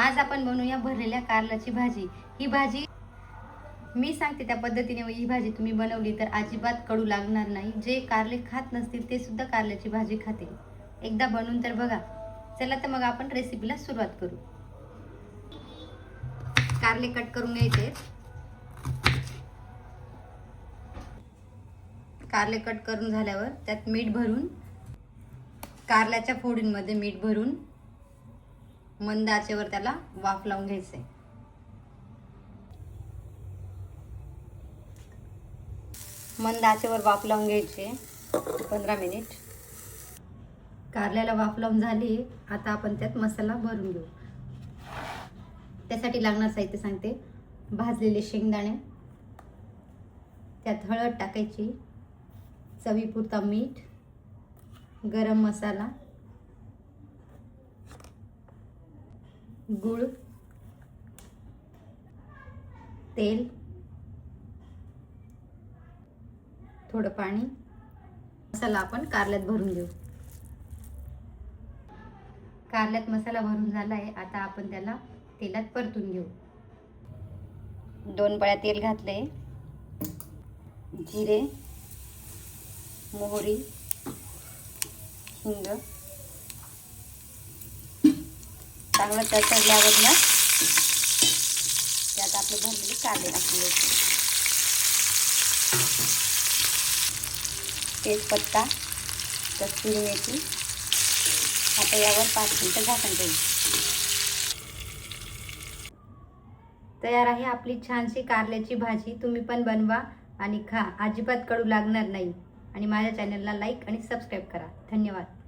आज आपण बनवूया भरलेल्या कारल्याची भाजी। ही भाजी मी सांगते त्या पद्धतीने ही भाजी तुम्ही बनवली तर अजिबात कडू लागणार नाही। जे कारले खात नसतील ते सुद्धा कारल्याची भाजी खातील। एकदा बनवून तर बघा। चला तर मग आपण रेसिपीला सुरुवात करू। कारले कट करून घ्यायचे। कारले कट करून झाल्यावर त्यात मीठ भरून कारल्याच्या फोडींमध्ये मीठ भरून मंद आचेवर त्याला वाफ लावून घ्यायचे। मंद आचेवर वाफ लावून घ्यायचे 15 मिनिट। कारल्याला वाफ लावून झाली। आता आपण त्यात मसाला भरून घेऊ। त्यासाठी लागणार साहित्य सांगते। भाजलेले शेंगदाणे, त्यात हळद टाकायची, चवीपुरता मीठ, गरम मसाला, गूळ, तेल, थोडं पाणी। मसाला आपण कारल्यात भरून घेऊ। कारल्यात मसाला भरून झाला आहे। आता आपण त्याला तेलात परतून घेऊ। 2 पळ्या तेल घातले। जिरे, मोहरी, हिंग चांगलं तडतडल्यावर ना त्यात आपले भरलेले कारले टाकून द्यायचे। तेजपत्ता, कस्तुरी मेथी। आता यावर 5 मिनिटं झाकण ठेवू। तयार आहे आपली छानशी कारल्याची भाजी। तुम्ही पण बनवा आणि खा। अजिबात कडू लागणार नाही। आणि माझ्या चॅनलला लाईक आणि सबस्क्राईब करा। धन्यवाद।